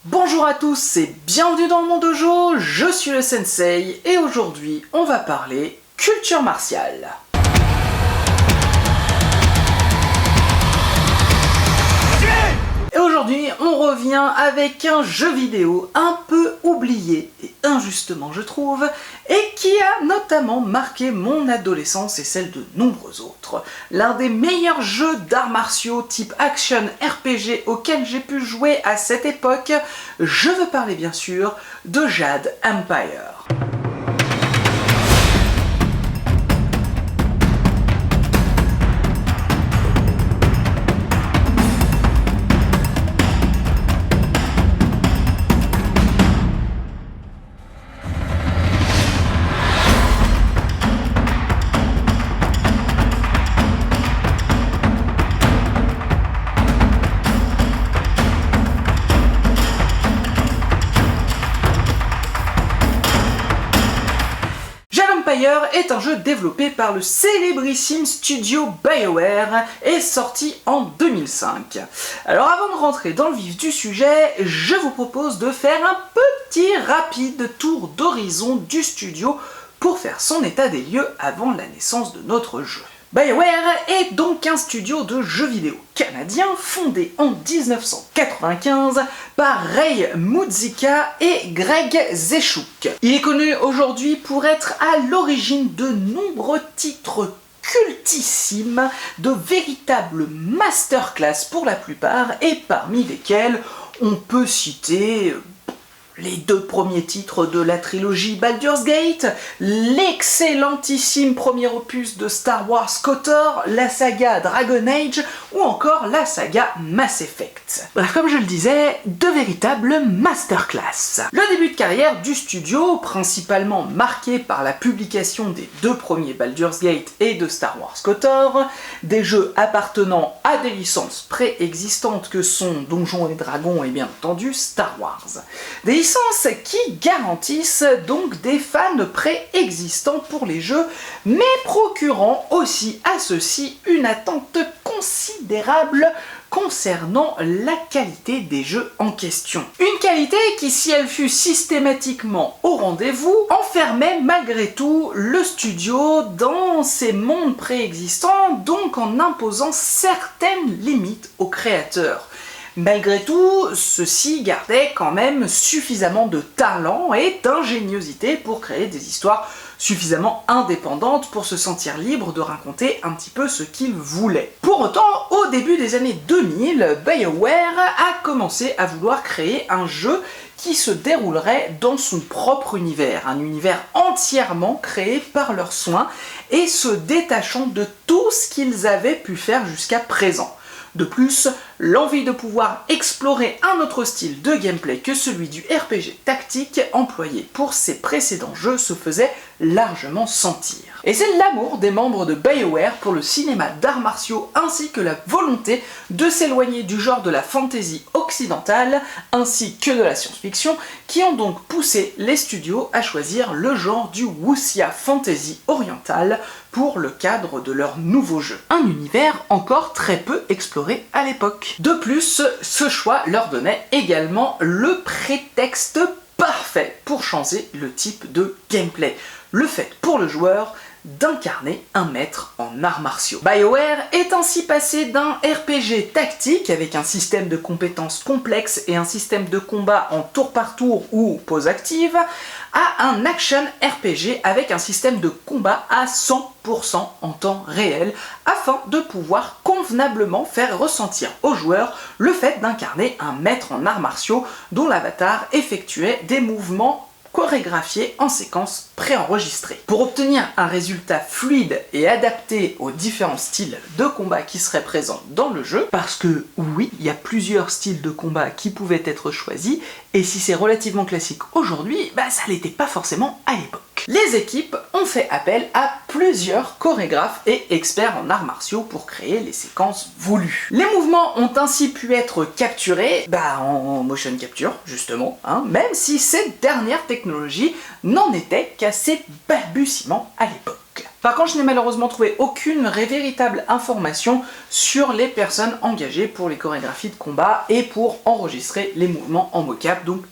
Bonjour à tous et bienvenue dans mon dojo, je suis le sensei et aujourd'hui on va parler culture martiale. Et aujourd'hui on revient avec un jeu vidéo un peu oublié et injustement je trouve, et qui a notamment marqué mon adolescence et celle de nombreux autres. L'un des meilleurs jeux d'arts martiaux type action RPG auquel j'ai pu jouer à cette époque, je veux parler bien sûr de Jade Empire. Empire est un jeu développé par le célébrissime studio BioWare et sorti en 2005. Alors avant de rentrer dans le vif du sujet, je vous propose de faire un petit rapide tour d'horizon du studio pour faire son état des lieux avant la naissance de notre jeu. BioWare est donc un studio de jeux vidéo canadien fondé en 1995 par Ray Muzyka et Greg Zeschuk. Il est connu aujourd'hui pour être à l'origine de nombreux titres cultissimes, de véritables masterclass pour la plupart, et parmi lesquels on peut citer les deux premiers titres de la trilogie Baldur's Gate, l'excellentissime premier opus de Star Wars KOTOR, la saga Dragon Age ou encore la saga Mass Effect. Bref, comme je le disais, de véritables masterclass. Le début de carrière du studio, principalement marqué par la publication des deux premiers Baldur's Gate et de Star Wars KOTOR, des jeux appartenant à des licences préexistantes que sont Donjons et Dragons et bien entendu Star Wars. Des licences qui garantissent donc des fans préexistants pour les jeux, mais procurant aussi à ceux-ci une attente considérable concernant la qualité des jeux en question. Une qualité qui, si elle fut systématiquement au rendez-vous, enfermait malgré tout le studio dans ses mondes préexistants, donc en imposant certaines limites aux créateurs. Malgré tout, ceux-ci gardaient quand même suffisamment de talent et d'ingéniosité pour créer des histoires suffisamment indépendantes pour se sentir libre de raconter un petit peu ce qu'ils voulaient. Pour autant, au début des années 2000, BioWare a commencé à vouloir créer un jeu qui se déroulerait dans son propre univers, un univers entièrement créé par leurs soins et se détachant de tout ce qu'ils avaient pu faire jusqu'à présent. De plus, l'envie de pouvoir explorer un autre style de gameplay que celui du RPG tactique employé pour ses précédents jeux se faisait largement sentir. Et c'est l'amour des membres de BioWare pour le cinéma d'arts martiaux ainsi que la volonté de s'éloigner du genre de la fantasy occidentale ainsi que de la science-fiction qui ont donc poussé les studios à choisir le genre du wuxia fantasy oriental pour le cadre de leur nouveau jeu. Un univers encore très peu exploré à l'époque. De plus, ce choix leur donnait également le prétexte parfait pour changer le type de gameplay. Le fait pour le joueur d'incarner un maître en arts martiaux. BioWare est ainsi passé d'un RPG tactique avec un système de compétences complexe et un système de combat en tour par tour ou pause active à un action RPG avec un système de combat à 100% en temps réel afin de pouvoir convenablement faire ressentir aux joueurs le fait d'incarner un maître en arts martiaux dont l'avatar effectuait des mouvements chorégraphiés en séquence préenregistrée. Pour obtenir un résultat fluide et adapté aux différents styles de combat qui seraient présents dans le jeu, parce que oui, il y a plusieurs styles de combat qui pouvaient être choisis, et si c'est relativement classique aujourd'hui, ça l'était pas forcément à l'époque. Les équipes ont fait appel à plusieurs chorégraphes et experts en arts martiaux pour créer les séquences voulues. Les mouvements ont ainsi pu être capturés en motion capture, justement, même si cette dernière technologie n'en était qu'à ses balbutiements à l'époque. Par contre, je n'ai malheureusement trouvé aucune véritable information sur les personnes engagées pour les chorégraphies de combat et pour enregistrer les mouvements en mocap, donc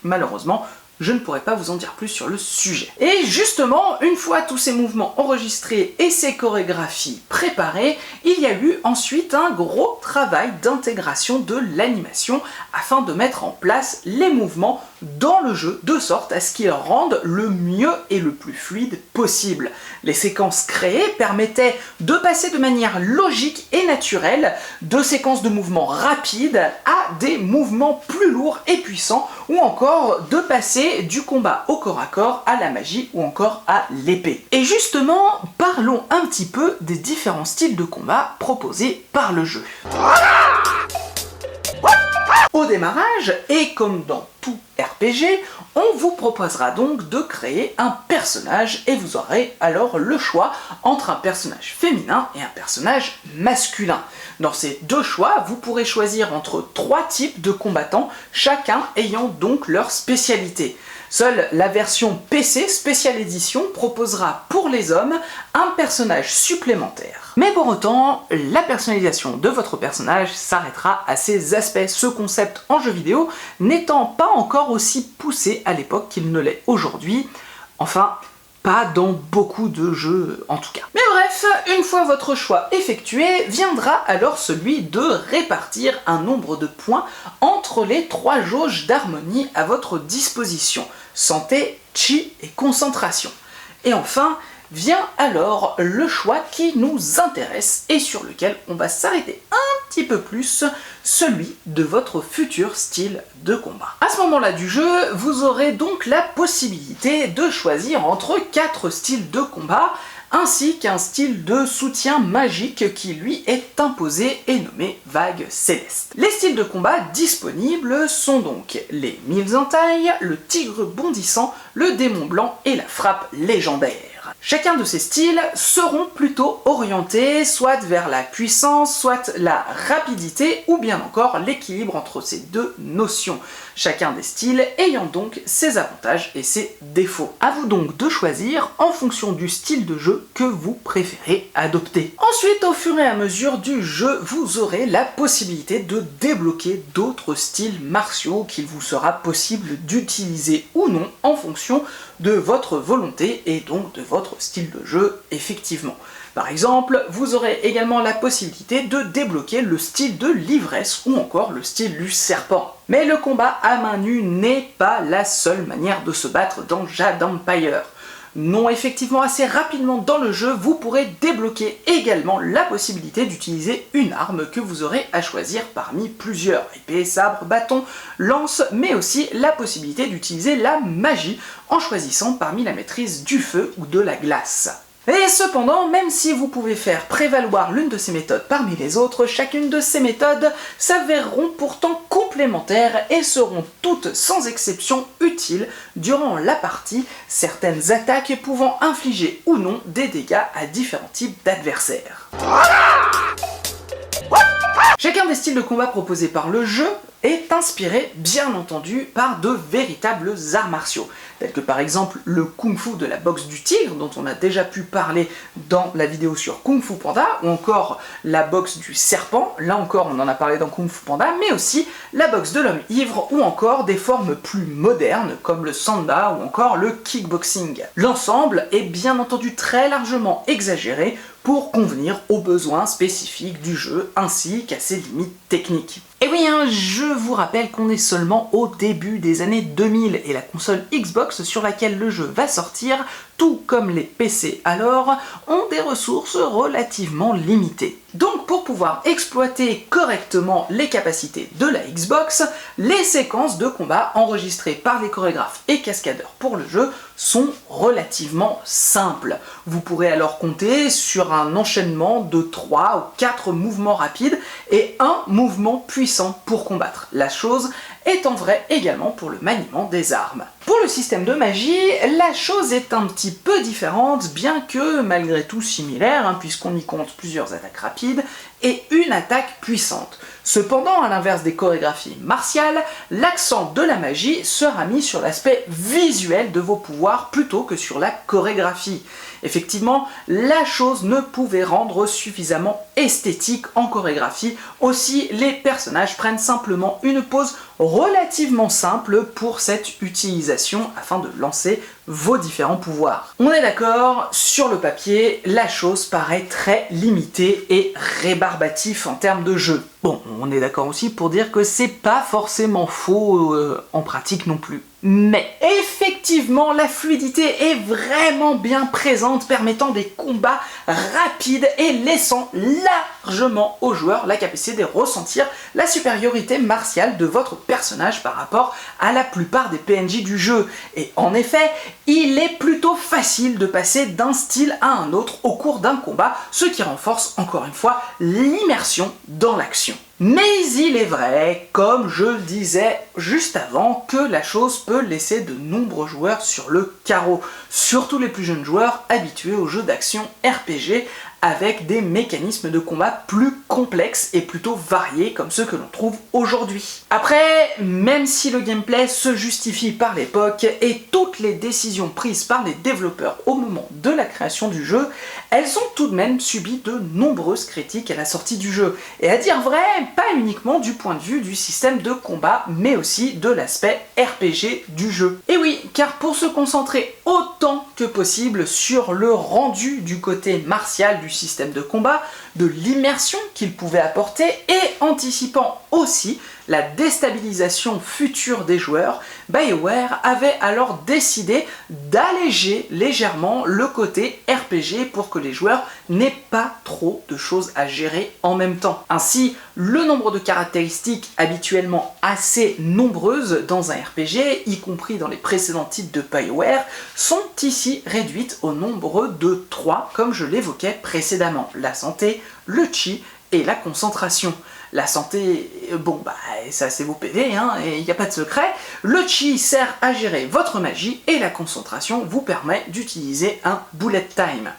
malheureusement, je ne pourrais pas vous en dire plus sur le sujet. Et justement, une fois tous ces mouvements enregistrés et ces chorégraphies préparées, il y a eu ensuite un gros travail d'intégration de l'animation afin de mettre en place les mouvements dans le jeu de sorte à ce qu'ils rendent le mieux et le plus fluide possible. Les séquences créées permettaient de passer de manière logique et naturelle de séquences de mouvements rapides à des mouvements plus lourds et puissants ou encore de passer du combat au corps à corps à la magie ou encore à l'épée. Et justement, parlons un petit peu des différents styles de combat proposés par le jeu. Au démarrage, et comme dans tout RPG, on vous proposera donc de créer un personnage et vous aurez alors le choix entre un personnage féminin et un personnage masculin. Dans ces deux choix, vous pourrez choisir entre 3 types de combattants, chacun ayant donc leur spécialité. Seule la version PC Special Edition proposera pour les hommes un personnage supplémentaire. Mais pour autant, la personnalisation de votre personnage s'arrêtera à ces aspects, ce concept en jeu vidéo n'étant pas encore aussi poussé à l'époque qu'il ne l'est aujourd'hui. Enfin, pas dans beaucoup de jeux en tout cas. Mais bref, une fois votre choix effectué, viendra alors celui de répartir un nombre de points entre les 3 jauges d'harmonie à votre disposition. Santé, chi et concentration. Et enfin, vient alors le choix qui nous intéresse et sur lequel on va s'arrêter un petit peu plus, celui de votre futur style de combat. À ce moment-là du jeu, vous aurez donc la possibilité de choisir entre 4 styles de combat, ainsi qu'un style de soutien magique qui lui est imposé et nommé Vague Céleste. Les styles de combat disponibles sont donc les Mille Entailles, le Tigre Bondissant, le Démon Blanc et la Frappe Légendaire. Chacun de ces styles seront plutôt orientés soit vers la puissance, soit la rapidité, ou bien encore l'équilibre entre ces deux notions. Chacun des styles ayant donc ses avantages et ses défauts. À vous donc de choisir en fonction du style de jeu que vous préférez adopter. Ensuite, au fur et à mesure du jeu, vous aurez la possibilité de débloquer d'autres styles martiaux qu'il vous sera possible d'utiliser ou non en fonction de votre volonté et donc de votre style de jeu effectivement. Par exemple, vous aurez également la possibilité de débloquer le style de l'ivresse ou encore le style du serpent. Mais le combat à main nue n'est pas la seule manière de se battre dans Jade Empire. Non, effectivement, assez rapidement dans le jeu, vous pourrez débloquer également la possibilité d'utiliser une arme que vous aurez à choisir parmi plusieurs. Épée, sabre, bâton, lance, mais aussi la possibilité d'utiliser la magie en choisissant parmi la maîtrise du feu ou de la glace. Et cependant, même si vous pouvez faire prévaloir l'une de ces méthodes parmi les autres, chacune de ces méthodes s'avéreront pourtant complémentaires et seront toutes sans exception utiles durant la partie, certaines attaques pouvant infliger ou non des dégâts à différents types d'adversaires. Chacun des styles de combat proposés par le jeu est inspiré, bien entendu, par de véritables arts martiaux, tels que par exemple le Kung Fu de la boxe du tigre, dont on a déjà pu parler dans la vidéo sur Kung Fu Panda, ou encore la boxe du serpent, là encore on en a parlé dans Kung Fu Panda, mais aussi la boxe de l'homme ivre, ou encore des formes plus modernes, comme le Sanda ou encore le kickboxing. L'ensemble est bien entendu très largement exagéré pour convenir aux besoins spécifiques du jeu, ainsi qu'à ses limites techniques. Et oui, je vous rappelle qu'on est seulement au début des années 2000 et la console Xbox sur laquelle le jeu va sortir, tout comme les PC alors, ont des ressources relativement limitées. Donc pour pouvoir exploiter correctement les capacités de la Xbox, les séquences de combat enregistrées par les chorégraphes et cascadeurs pour le jeu sont relativement simples. Vous pourrez alors compter sur un enchaînement de 3 ou 4 mouvements rapides et un mouvement puissant pour combattre. La chose est en vrai également pour le maniement des armes. Pour le système de magie, la chose est un petit peu différente, bien que malgré tout similaire, puisqu'on y compte plusieurs attaques rapides et une attaque puissante. Cependant, à l'inverse des chorégraphies martiales, l'accent de la magie sera mis sur l'aspect visuel de vos pouvoirs plutôt que sur la chorégraphie. Effectivement, la chose ne pouvait rendre suffisamment esthétique en chorégraphie, aussi les personnages prennent simplement une pose relativement simple pour cette utilisation afin de lancer vos différents pouvoirs. On est d'accord, sur le papier, la chose paraît très limitée et rébarbatif en termes de jeu. Bon, on est d'accord aussi pour dire que c'est pas forcément faux en pratique non plus. Mais effectivement, la fluidité est vraiment bien présente, permettant des combats rapides et laissant largement aux joueurs la capacité de ressentir la supériorité martiale de votre personnage par rapport à la plupart des PNJ du jeu. Et en effet, il est plutôt facile de passer d'un style à un autre au cours d'un combat, ce qui renforce encore une fois l'immersion dans l'action. Mais il est vrai, comme je le disais juste avant, que la chose peut laisser de nombreux joueurs sur le carreau, surtout les plus jeunes joueurs habitués aux jeux d'action RPG avec des mécanismes de combat plus complexes et plutôt variés comme ceux que l'on trouve aujourd'hui. Après, même si le gameplay se justifie par l'époque et toutes les décisions prises par les développeurs au moment de la création du jeu, elles ont tout de même subi de nombreuses critiques à la sortie du jeu. Et à dire vrai, pas uniquement du point de vue du système de combat, mais aussi de l'aspect RPG du jeu. Et oui, car pour se concentrer autant que possible sur le rendu du côté martial du système de combat, de l'immersion qu'il pouvait apporter et anticipant aussi la déstabilisation future des joueurs, BioWare avait alors décidé d'alléger légèrement le côté RPG pour que les joueurs n'aient pas trop de choses à gérer en même temps. Ainsi, le nombre de caractéristiques habituellement assez nombreuses dans un RPG, y compris dans les précédents titres de BioWare, sont ici réduites au nombre de 3, comme je l'évoquais précédemment. La santé, le chi et la concentration. La santé, bon bah ça c'est vos PV, hein, et il n'y a pas de secret. Le chi sert à gérer votre magie et la concentration vous permet d'utiliser un bullet time.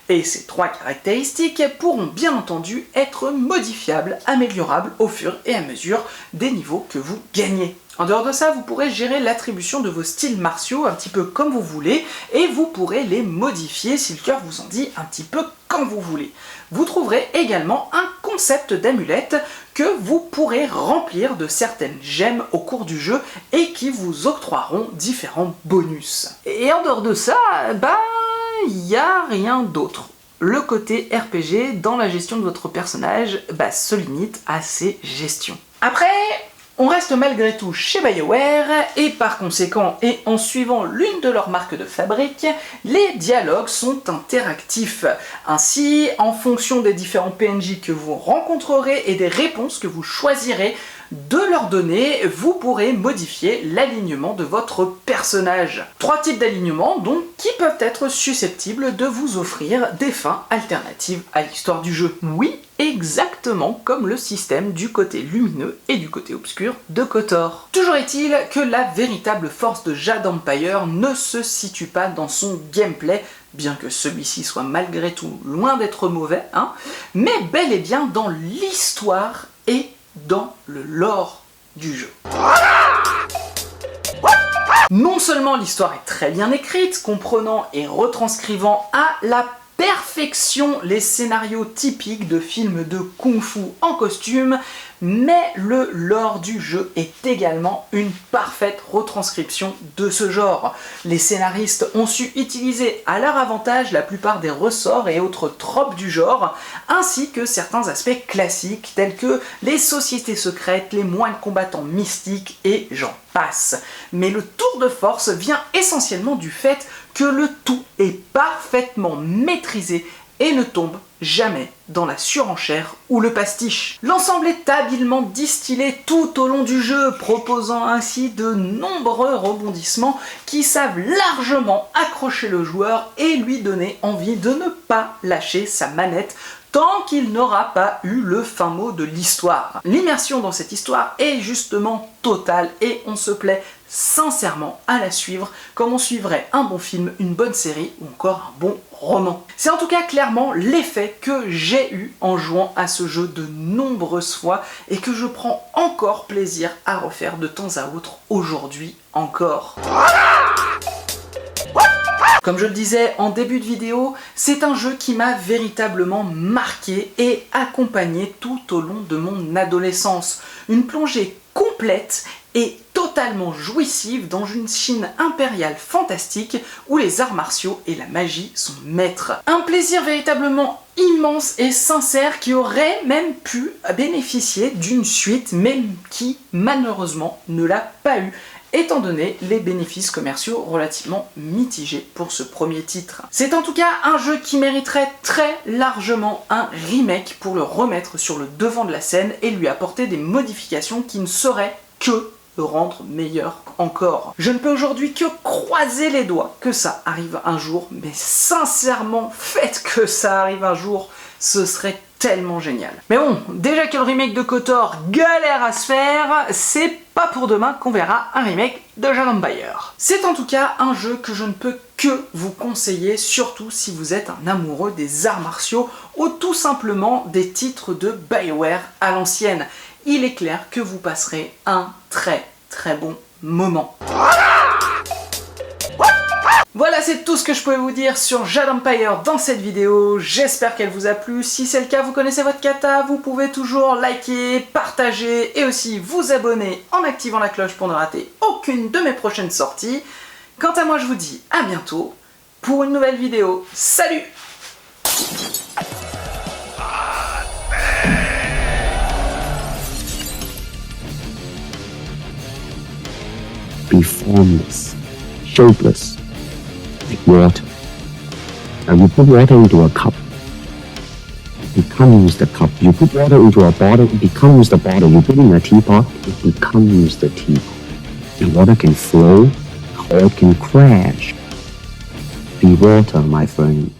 Et ces 3 caractéristiques pourront bien entendu être modifiables, améliorables au fur et à mesure des niveaux que vous gagnez. En dehors de ça, vous pourrez gérer l'attribution de vos styles martiaux un petit peu comme vous voulez, et vous pourrez les modifier si le cœur vous en dit un petit peu quand vous voulez. Vous trouverez également un concept d'amulette que vous pourrez remplir de certaines gemmes au cours du jeu et qui vous octroieront différents bonus. Et en dehors de ça, bah il n'y a rien d'autre. Le côté RPG dans la gestion de votre personnage se limite à ces gestions. Après, on reste malgré tout chez BioWare, et par conséquent, et en suivant l'une de leurs marques de fabrique, les dialogues sont interactifs. Ainsi, en fonction des différents PNJ que vous rencontrerez et des réponses que vous choisirez de leur donner, vous pourrez modifier l'alignement de votre personnage. 3 types d'alignements donc qui peuvent être susceptibles de vous offrir des fins alternatives à l'histoire du jeu. Oui, exactement comme le système du côté lumineux et du côté obscur de KOTOR. Toujours est-il que la véritable force de Jade Empire ne se situe pas dans son gameplay, bien que celui-ci soit malgré tout loin d'être mauvais, mais bel et bien dans l'histoire et dans le lore du jeu. Non seulement l'histoire est très bien écrite, comprenant et retranscrivant à la perfection les scénarios typiques de films de kung-fu en costume, mais le lore du jeu est également une parfaite retranscription de ce genre. Les scénaristes ont su utiliser à leur avantage la plupart des ressorts et autres tropes du genre, ainsi que certains aspects classiques tels que les sociétés secrètes, les moines combattants mystiques et j'en passe. Mais le tour de force vient essentiellement du fait que le tout est parfaitement maîtrisé et ne tombe jamais dans la surenchère ou le pastiche. L'ensemble est habilement distillé tout au long du jeu, proposant ainsi de nombreux rebondissements qui savent largement accrocher le joueur et lui donner envie de ne pas lâcher sa manette tant qu'il n'aura pas eu le fin mot de l'histoire. L'immersion dans cette histoire est justement totale et on se plaît sincèrement à la suivre comme on suivrait un bon film, une bonne série ou encore un bon roman. C'est en tout cas clairement l'effet que j'ai eu en jouant à ce jeu de nombreuses fois et que je prends encore plaisir à refaire de temps à autre aujourd'hui encore. Comme je le disais en début de vidéo, c'est un jeu qui m'a véritablement marqué et accompagné tout au long de mon adolescence. Une plongée complète et totalement jouissive dans une Chine impériale fantastique où les arts martiaux et la magie sont maîtres. Un plaisir véritablement immense et sincère qui aurait même pu bénéficier d'une suite, mais qui malheureusement ne l'a pas eu, étant donné les bénéfices commerciaux relativement mitigés pour ce premier titre. C'est en tout cas un jeu qui mériterait très largement un remake pour le remettre sur le devant de la scène et lui apporter des modifications qui ne sauraient que le rendre meilleur encore. Je ne peux aujourd'hui que croiser les doigts que ça arrive un jour, mais sincèrement, faites que ça arrive un jour, ce serait tellement génial. Mais bon, déjà que le remake de KOTOR galère à se faire, c'est pas pour demain qu'on verra un remake de Jade Empire. C'est en tout cas un jeu que je ne peux que vous conseiller, surtout si vous êtes un amoureux des arts martiaux ou tout simplement des titres de BioWare à l'ancienne. Il est clair que vous passerez un très bon moment. Voilà, c'est tout ce que je pouvais vous dire sur Jade Empire dans cette vidéo. J'espère qu'elle vous a plu. Si c'est le cas, vous connaissez votre kata, vous pouvez toujours liker, partager et aussi vous abonner en activant la cloche pour ne rater aucune de mes prochaines sorties. Quant à moi, je vous dis à bientôt pour une nouvelle vidéo. Salut! Be formless, shapeless, like water. And you put water into a cup, it becomes the cup. You put water into a bottle, it becomes the bottle. You put it in a teapot, it becomes the teapot. And water can flow or it can crash. Be water, my friend.